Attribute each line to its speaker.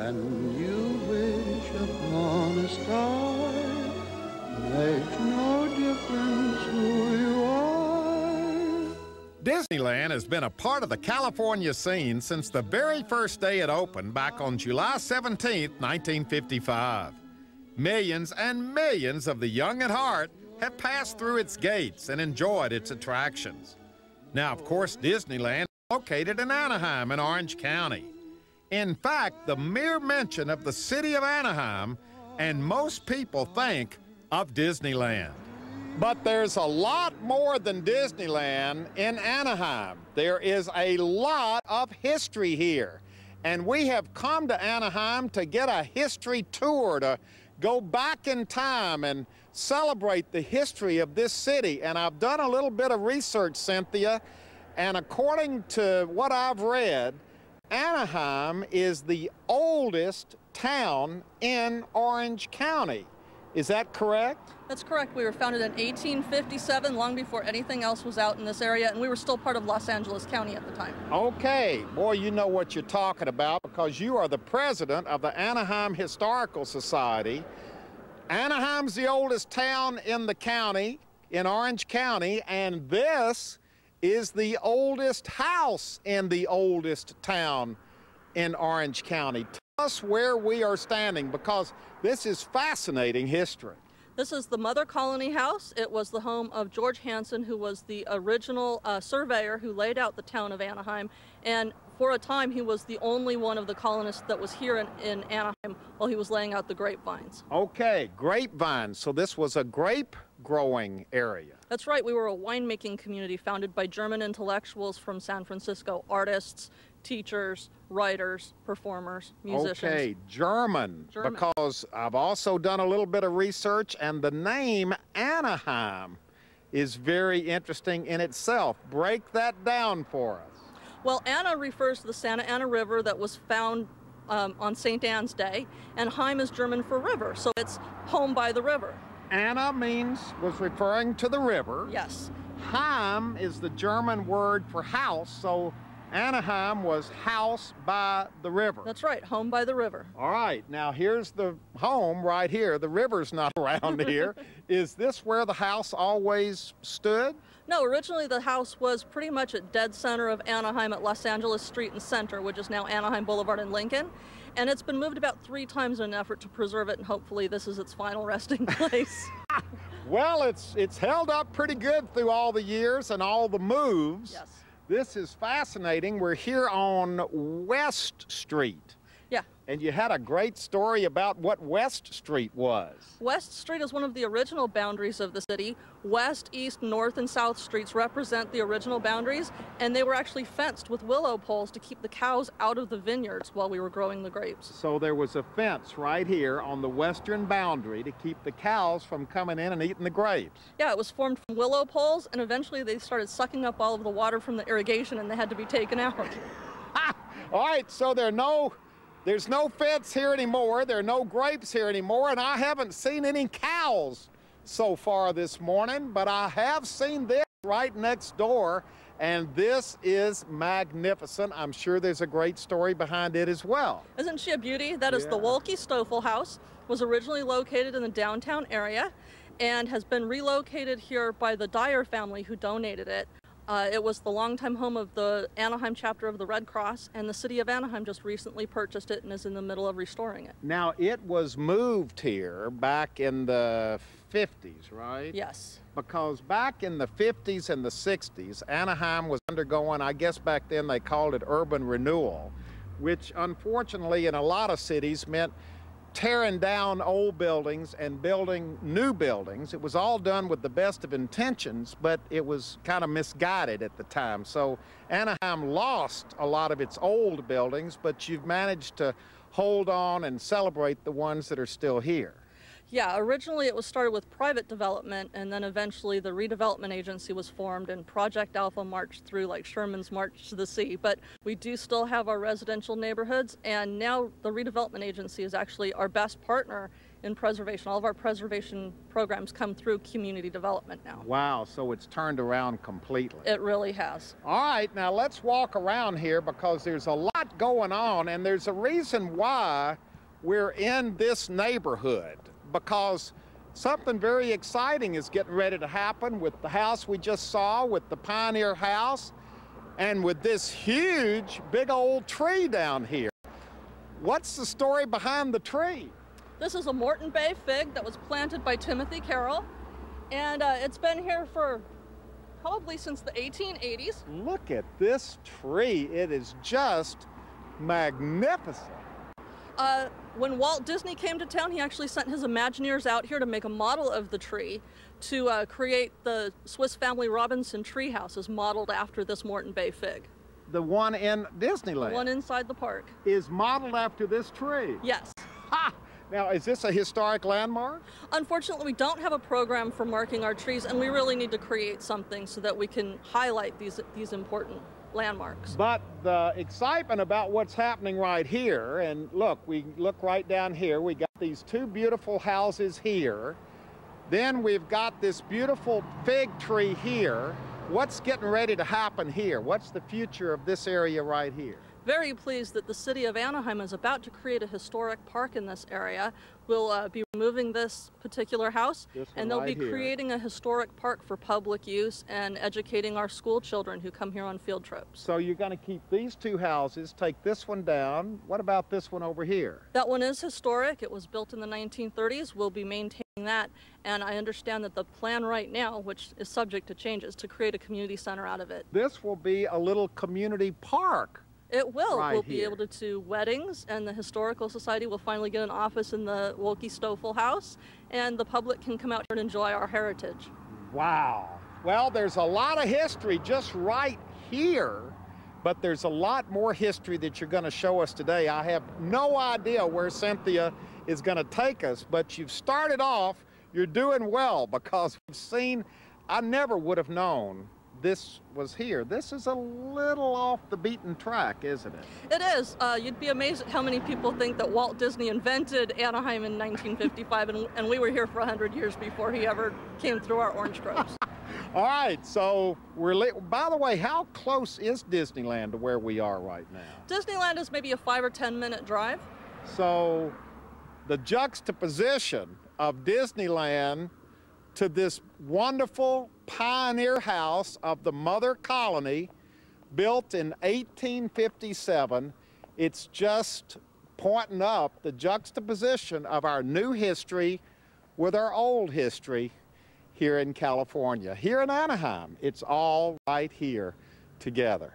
Speaker 1: and you wish upon a star, makes no difference who you are.
Speaker 2: Disneyland has been a part of the California scene since the very first day it opened back on July 17, 1955. Millions and millions of the young at heart have passed through its gates and enjoyed its attractions. Now, of course, Disneyland is located in Anaheim in Orange County. In fact, the mere mention of the city of Anaheim, and most people think of Disneyland. But there's a lot more than Disneyland in Anaheim. There is a lot of history here. And we have come to Anaheim to get a history tour, to go back in time and celebrate the history of this city. And I've done a little bit of research, Cynthia, and according to what I've read, Anaheim is the oldest town in Orange County. Is that correct?
Speaker 3: That's correct. We were founded in 1857, long before anything else was out in this area, and we were still part of Los Angeles County at the time.
Speaker 2: Okay. Boy, you know what you're talking about because you are the president of the Anaheim Historical Society. Anaheim's the oldest town in the county, in Orange County, and this is the oldest house in the oldest town in Orange County. Tell us where we are standing because this is fascinating history.
Speaker 3: This is the Mother Colony House. It was the home of George Hansen, who was the original surveyor who laid out the town of Anaheim. And for a time, he was the only one of the colonists that was here in Anaheim while he was laying out the grapevines.
Speaker 2: Okay, grapevines. So this was a grape growing area.
Speaker 3: That's right. We were a winemaking community founded by German intellectuals from San Francisco, artists, teachers, writers, performers, musicians.
Speaker 2: Okay, German, because I've also done a little bit of research, and the name Anaheim is very interesting in itself. Break that down for us.
Speaker 3: Well, Anna refers to the Santa Ana River that was found on St. Anne's Day, and Heim is German for river, so it's home by the river.
Speaker 2: Anna was referring to the river.
Speaker 3: Yes.
Speaker 2: Heim is the German word for house, so Anaheim was house by the river.
Speaker 3: That's right, home by the river.
Speaker 2: All right, now here's the home right here. The river's not around here. Is this where the house always stood?
Speaker 3: No, originally the house was pretty much at dead center of Anaheim at Los Angeles Street and Center, which is now Anaheim Boulevard and Lincoln. And it's been moved about 3 times in an effort to preserve it, and hopefully this is its final resting place.
Speaker 2: Well, it's held up pretty good through all the years and all the moves.
Speaker 3: Yes.
Speaker 2: This is fascinating. We're here on West Street.
Speaker 3: Yeah.
Speaker 2: And you had a great story about what West Street was.
Speaker 3: West Street is one of the original boundaries of the city. West, East, North, and South Streets represent the original boundaries, and they were actually fenced with willow poles to keep the cows out of the vineyards while we were growing the grapes.
Speaker 2: So there was a fence right here on the western boundary to keep the cows from coming in and eating the grapes.
Speaker 3: Yeah, it was formed from willow poles, and eventually they started sucking up all of the water from the irrigation, and they had to be taken out.
Speaker 2: All right, so there's no fence here anymore, there are no grapes here anymore, and I haven't seen any cows so far this morning, but I have seen this right next door, and this is magnificent. I'm sure there's a great story behind it as well.
Speaker 3: Isn't she a beauty? That is the Wolke Stoffel House, was originally located in the downtown area and has been relocated here by the Dyer family who donated it. It was the longtime home of the Anaheim chapter of the Red Cross, and the city of Anaheim just recently purchased it and is in the middle of restoring it.
Speaker 2: Now, it was moved here back in the 50s, right?
Speaker 3: Yes.
Speaker 2: Because back in the 50s and the 60s, Anaheim was undergoing, I guess back then they called it urban renewal, which unfortunately in a lot of cities meant tearing down old buildings and building new buildings. It was all done with the best of intentions, but it was kind of misguided at the time. So Anaheim lost a lot of its old buildings, but you've managed to hold on and celebrate the ones that are still here.
Speaker 3: Yeah, originally it was started with private development, and then eventually the redevelopment agency was formed and Project Alpha marched through like Sherman's March to the Sea. But we do still have our residential neighborhoods, and now the redevelopment agency is actually our best partner in preservation. All of our preservation programs come through community development now.
Speaker 2: Wow, so it's turned around completely.
Speaker 3: It really has.
Speaker 2: All right, now let's walk around here because there's a lot going on, and there's a reason why we're in this neighborhood, because something very exciting is getting ready to happen with the house we just saw, with the Pioneer House, and with this huge, big old tree down here. What's the story behind the tree?
Speaker 3: This is a Moreton Bay fig that was planted by Timothy Carroll, and it's been here for probably since the 1880s.
Speaker 2: Look at this tree. It is just magnificent.
Speaker 3: When Walt Disney came to town, he actually sent his Imagineers out here to make a model of the tree to create the Swiss Family Robinson tree houses modeled after this Moreton Bay fig.
Speaker 2: The one in Disneyland?
Speaker 3: The one inside the park.
Speaker 2: Is modeled after this tree?
Speaker 3: Yes.
Speaker 2: Ha! Now, is this a historic landmark?
Speaker 3: Unfortunately, we don't have a program for marking our trees, and we really need to create something so that we can highlight these important landmarks.
Speaker 2: But the excitement about what's happening right here, and look, we look right down here, we got these two beautiful houses here, then we've got this beautiful fig tree here. What's getting ready to happen here? What's the future of this area right here?
Speaker 3: Very pleased that the city of Anaheim is about to create a historic park in this area. We'll be removing this particular house, and they'll be creating a historic park for public use and educating our school children who come here on field trips.
Speaker 2: So you're going to keep these two houses, take this one down. What about this one over here?
Speaker 3: That one is historic. It was built in the 1930s. We'll be maintaining that, and I understand that the plan right now, which is subject to changes, to create a community center out of it.
Speaker 2: This will be a little community park.
Speaker 3: It will.
Speaker 2: Right
Speaker 3: we'll
Speaker 2: here.
Speaker 3: Be able to do weddings, and the Historical Society will finally get an office in the Wolke-Stoffel House, and the public can come out here and enjoy our heritage.
Speaker 2: Wow. Well, there's a lot of history just right here, but there's a lot more history that you're going to show us today. I have no idea where Cynthia is going to take us, but you've started off, you're doing well, because we've seen, I never would have known this was here. This is a little off the beaten track, isn't it?
Speaker 3: It is. You'd be amazed at how many people think that Walt Disney invented Anaheim in 1955, and we were here for 100 years before he ever came through our orange groves.
Speaker 2: All right, so by the way, how close is Disneyland to where we are right now?
Speaker 3: Disneyland is maybe a 5 or 10 minute drive.
Speaker 2: So the juxtaposition of Disneyland to this wonderful pioneer house of the mother colony built in 1857, it's just pointing up the juxtaposition of our new history with our old history here in California. Here in Anaheim, it's all right here together.